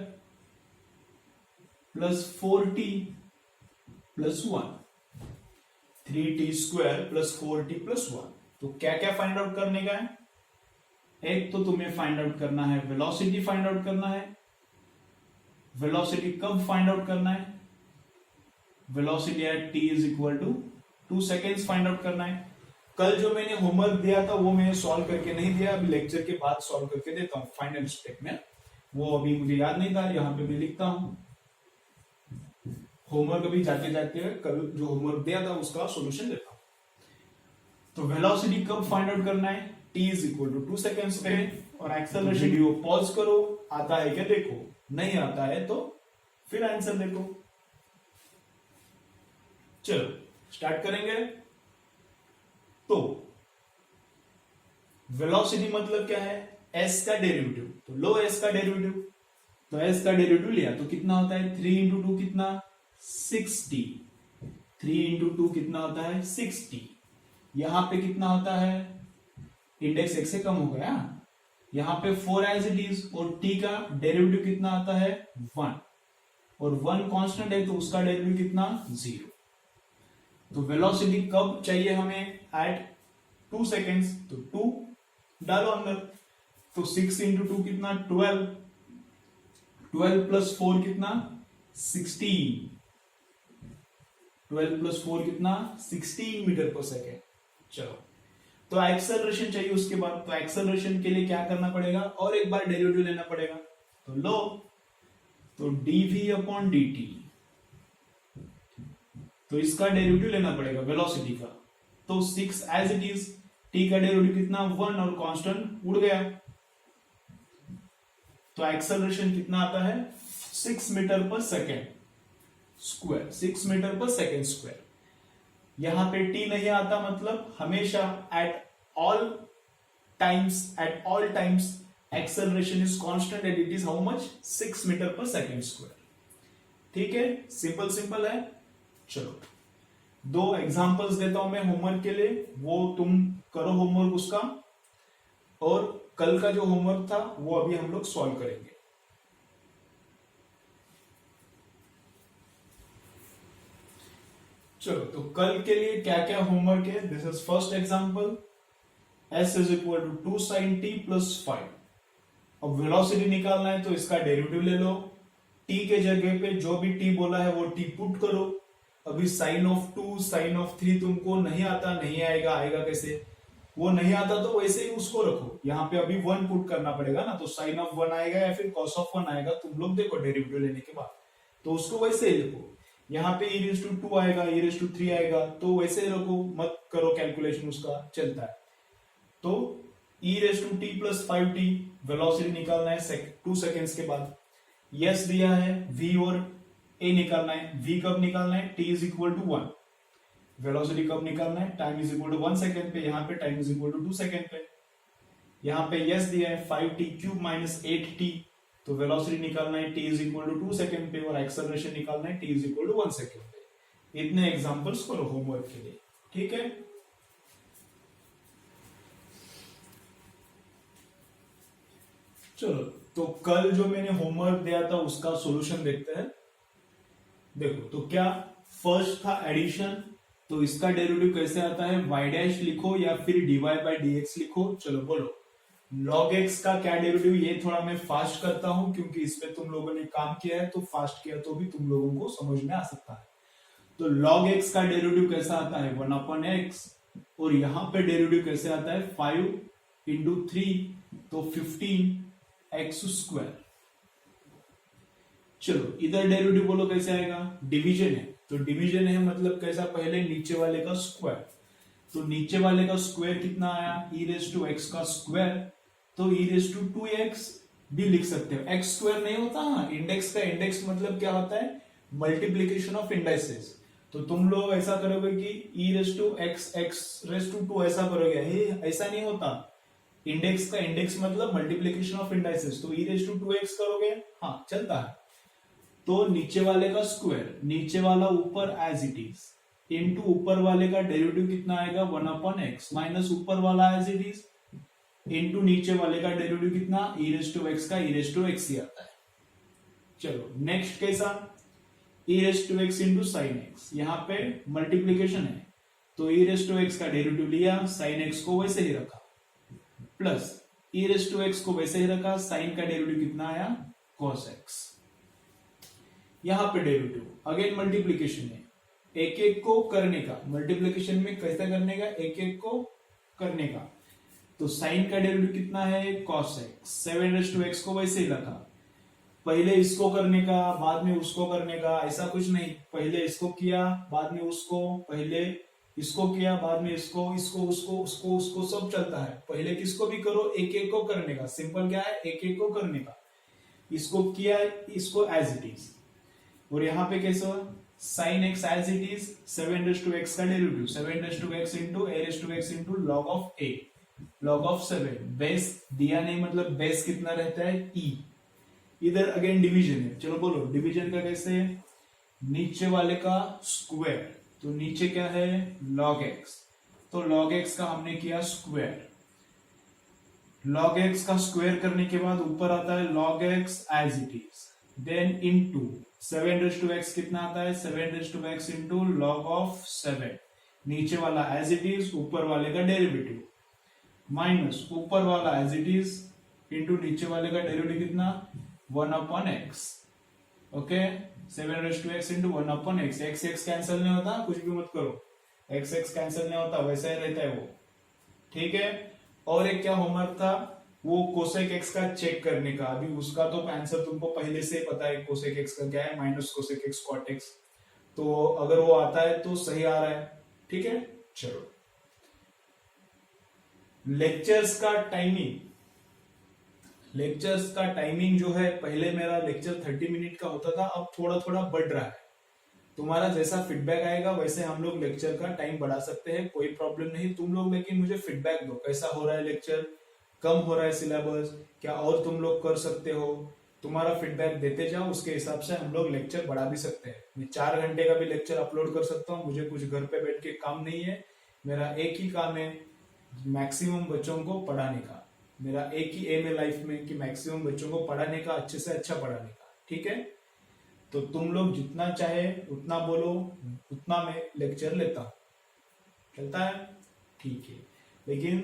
plus 4t plus 1, 3t square plus 4t plus 1। तो क्या क्या फाइंड आउट करने का है, एक तो तुम्हें फाइंड आउट करना है वेलोसिटी, फाइंड आउट करना है वेलोसिटी कब फाइंड आउट करना है, velocity at t is equal to 2 seconds find out करना है। कल जो मैंने होमवर्क दिया था वो मैंने सॉल्व करके नहीं दिया, अभी लेक्चर के बाद सॉल्व करके देता हूं फाइनल स्टेप में, वो अभी मुझे याद नहीं था, यहां पे मैं लिखता हूं होमवर्क, अभी जाते जाते कल जो होमवर्क दिया था उसका सॉल्यूशन देता हूं। तो वेलोसिटी कब फाइंड आउट करना है, t is equal to 2 seconds पे, और एक्सेलरेशन, वीडियो पॉज करो, आता है क्या देखो, नहीं आता है तो फिर आंसर देखो। चलो स्टार्ट करेंगे। तो वेलोसिटी मतलब क्या है, s का डेरिवेटिव, तो लो s का डेरिवेटिव, तो s का डेरिवेटिव लिया तो कितना होता है 3 इंटू 2 कितना 6t, 3 इंटू 2 कितना होता है 6t, यहां पे कितना होता है, इंडेक्स एक से कम हो गया, यहां पे 4 एज इट इज, और t का डेरिवेटिव कितना आता है 1, और 1 कांस्टेंट है तो उसका डेरिवेटिव कितना 0। तो वेलोसिटी कब चाहिए हमें, एट 2 सेकेंड्स, तो 2 डालो अंदर, तो 6 इंटू 2 कितना 12, 12 प्लस 4 कितना 16, 12 प्लस 4 कितना 16 मीटर पर सेकेंड। चलो तो एक्सेलरेशन चाहिए उसके बाद, तो एक्सेलरेशन के लिए क्या करना पड़ेगा, और एक बार डेरिवेटिव लेना पड़ेगा, तो लो, तो dv अपॉन dt, तो इसका डेरिवेटिव लेना पड़ेगा वेलोसिटी का, तो 6 एज इट इज, t का डेरिवेटिव कितना 1 और कांस्टेंट उड़ गया, तो एक्सेलरेशन कितना आता है 6 metre per second square, 6 metre per second square. यहां पे t नहीं आता, मतलब हमेशा at all times acceleration is constant and it is how much 6 metre per second square. ठीक है, सिंपल है। चलो 2 एग्जांपल्स देता हूं मैं होमवर्क के लिए, वो तुम करो होमवर्क उसका, और कल का जो होमवर्क था वो अभी हम लोग सॉल्व करेंगे। चलो तो कल के लिए क्या क्या होमवर्क है, this is first example, s is equal to 2 sin t plus 5। अब वेलोसिटी निकालना है तो इसका डेरिवेटिव ले लो, t के जगह पे जो भी t बोला है वो t पुट करो। अभी साइन ऑफ 2 साइन ऑफ 3 तुमको नहीं आता, नहीं आएगा, आएगा कैसे, वो नहीं आता तो वैसे ही उसको रखो, यहाँ पे अभी 1 पुट करना पड़ेगा ना, तो साइन ऑफ 1 आएगा या फिर कॉस ऑफ 1 आएगा, तुम लोग देखो डेरिवेटिव लेने के बाद, तो उसको वैसे ही लिखो। यहाँ पे e⁻² आएगा, e⁻³ आएगा, तो वैसे ही रखो, मत करो कैलकुलेशन, उसका चलता है। तो e⁻t प्लस 5t वेलोसिटी निकालना है 2 सेकेंड्स के बाद, यस दिया है, v और a निकालना है, v कब निकालना है, t इज इक्वल टू 1, वेलोसिटी कब निकालना है, time is equal to 1 second पे, यहाँ पे time is equal to 2 second पे, यहाँ पे यस दिया है 5t³ माइनस 8t, तो वेलोसिटी निकालना है t is equal to 2 second पे, और एक्सेलरेशन निकालना है t is equal to 1 second पे। इतने एग्जांपल्स करो होमवर्क के लिए, ठीक है। चलो तो कल जो मैंने होमवर्क दिया था उसका सॉल्यूशन देखते हैं। देखो तो क्या फर्स्ट था एडिशन, तो इसका डेरिवेटिव कैसे आता है, y डैश लिखो या फिर dy बाई dx लिखो। चलो बोलो log x का क्या डेरिवेटिव, ये थोड़ा मैं फास्ट करता हूं क्योंकि इस पे तुम लोगों ने काम किया है, तो फास्ट किया तो भी तुम लोगों को समझ में आ सकता है। तो log x का डेरिवेटिव कैसा आता है 1/x, और यहां पे डेरिवेटिव कैसे आता है 5 इंटू 3, तो 15x²। चलो इधर डेरिवेटिव बोलो कैसे आएगा, डिवीजन है, तो डिवीजन है मतलब कैसा, पहले नीचे वाले का स्क्वायर, तो नीचे वाले का स्क्वायर कितना आया e⁻x का स्क्वायर, तो e⁻2x भी लिख सकते हो, x² नहीं होता, हाँ इंडेक्स का इंडेक्स मतलब क्या होता है मल्टीप्लीकेशन ऑफ इंडाइसेस। तो तुम लोग ऐसा करोगे कि e raise to x x raise to 2 ऐसा करोगे, ऐसा नहीं होता। इंडेक्स का इंडेक्स मतलब मल्टीप्लीकेशन ऑफ इंडाइसेस, तो e रेस टू 2x करोगे, हाँ चलता है। तो नीचे वाले का स्क्वायर, नीचे वाला ऊपर एज इट इज, इनटू ऊपर वाले का डेरिवेटिव कितना आएगा 1/x, माइनस ऊपर वाला एज इट इज इनटू नीचे वाले का डेरिवेटिव कितना e रेस टू x का e रेस टू x ही आता है। चलो नेक्स्ट कैसा, e raise to x into sine x, यहाँ पे मल्टीप्लीकेशन है तो e रेस टू x का डेरिवेटिव लिया, साइन x को वैसे ही रखा, plus e raise to x को वैसे ही रखा, साइन का डेरिवेटिव कितना आया cos x। यहाँ पे डेरिवेटिव अगेन मल्टीप्लीकेशन है, एक एक को करने का, मल्टीप्लीकेशन में कैसे करने का, एक एक को करने का। तो साइन का डेरिवेटिव कितना है cos x, 7 raise to x को वैसे ही रखा, पहले इसको करने का बाद में उसको करने का, ऐसा कुछ नहीं, पहले इसको किया बाद में उसको, पहले इसको किया बाद में इसको, इसको उसको उसको उसको, सब चलता है। पहले किसको भी करो, एक एक को करने का, सिंपल क्या है एक एक को करने का, इसको किया इसको एज इट इज। और यहाँ पे कैसे हो, sine x as it is, 7 raise to x का derivative 7 raise to x into a raise to x into log of a, log of 7, base दिया नहीं मतलब बेस कितना रहता है ई। इधर अगेन डिवीजन है, चलो बोलो डिवीजन का कैसे, नीचे वाले का स्क्वायर, तो नीचे क्या है log x, तो log x का हमने किया स्क्वायर, log x का स्क्वायर करने के बाद ऊपर आता है log x as it is, then into 7 raise to x कितना आता है 7 raise to x into log of 7, नीचे वाला एज इट इज, ऊपर वाले का डेरिवेटिव, माइनस ऊपर वाला एज इट इज इंटू नीचे वाले का डेरिवेटिव कितना 1/x, okay 7 raise to x into 1/x, x x cancel नहीं होता, कुछ भी मत करो, x x कैंसिल नहीं होता, वैसा ही रहता है वो, ठीक है। और एक क्या होमवर्क था, वो कोसेक x का चेक करने का, अभी उसका तो आंसर तुमको पहले से पता है, कोसेक x का क्या है minus cosec x cot x, तो अगर वो आता है तो सही आ रहा है, ठीक है। चलो लेक्चर्स का टाइमिंग, लेक्चर्स का टाइमिंग जो है, पहले मेरा लेक्चर 30 मिनट का होता था, अब थोड़ा थोड़ा बढ़ रहा है, तुम्हारा जैसा फीडबैक आएगा वैसे हम लोग लेक्चर का टाइम बढ़ा सकते हैं, कोई प्रॉब्लम नहीं। तुम लोग लेकिन मुझे फीडबैक दो, कैसा हो रहा है लेक्चर, कम हो रहा है सिलेबस, क्या और तुम लोग कर सकते हो, तुम्हारा फीडबैक देते जाओ, उसके हिसाब से हम लोग लेक्चर बढ़ा भी सकते हैं। मैं 4 घंटे का भी लेक्चर अपलोड कर सकता हूँ, मुझे कुछ घर पे बैठ के काम नहीं है, मेरा एक ही काम है मैक्सिमम बच्चों को पढ़ाने का, मेरा एक ही एम है लाइफ में कि मैक्सिमम बच्चों को पढ़ाने का, अच्छे से अच्छा पढ़ाने का, ठीक है। तो तुम लोग जितना चाहे उतना बोलो, उतना मैं लेक्चर लेता हूं, चलता है, ठीक है। लेकिन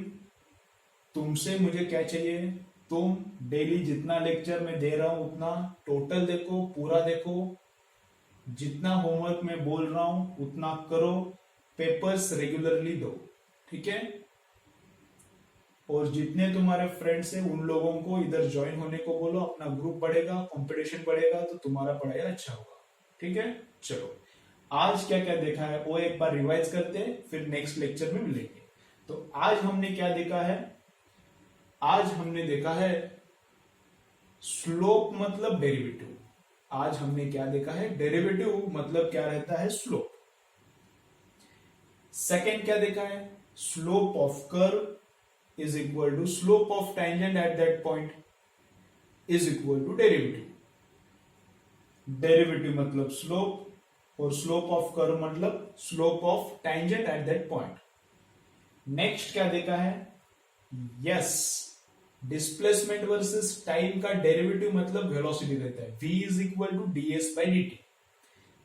तुमसे मुझे क्या चाहिए, तुम डेली जितना लेक्चर मैं दे रहा हूं उतना टोटल देखो, पूरा देखो, जितना होमवर्क मैं बोल रहा हूं उतना करो, पेपर्स रेगुलरली दो, ठीक है। और जितने तुम्हारे फ्रेंड्स हैं उन लोगों को इधर ज्वाइन होने को बोलो, अपना ग्रुप बढ़ेगा, कंपटीशन बढ़ेगा, तो तुम्हारा पढ़ाई अच्छा होगा, ठीक है। चलो आज क्या क्या देखा है वो एक बार रिवाइज करते हैं, फिर नेक्स्ट लेक्चर में मिलेंगे। तो आज हमने क्या देखा है, आज हमने देखा है स्लोप मतलब डेरिवेटिव, आज हमने क्या देखा है, डेरिवेटिव मतलब क्या रहता है स्लोप। सेकेंड क्या देखा है, slope of curve is equal to slope of tangent at that point is equal to derivative, derivative मतलब slope और slope of curve मतलब slope of tangent at that point। next क्या देखा है, yes displacement versus time का derivative मतलब velocity रहता है, v is equal to ds by dt,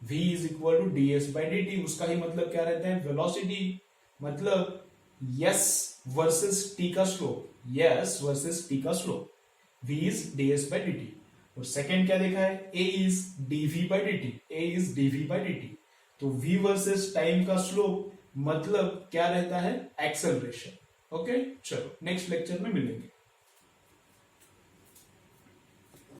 v is equal to ds by dt, उसका ही मतलब क्या रहता है velocity, मतलब yes वर्सेस t का स्लोप, yes वर्सेस t का slope, v is ds by dt। और सेकेंड क्या देखा है, a is dv by dt, a is dv by dt, तो v वर्सेस टाइम का स्लोप मतलब क्या रहता है एक्सेलरेशन, ओके। चलो नेक्स्ट लेक्चर में मिलेंगे।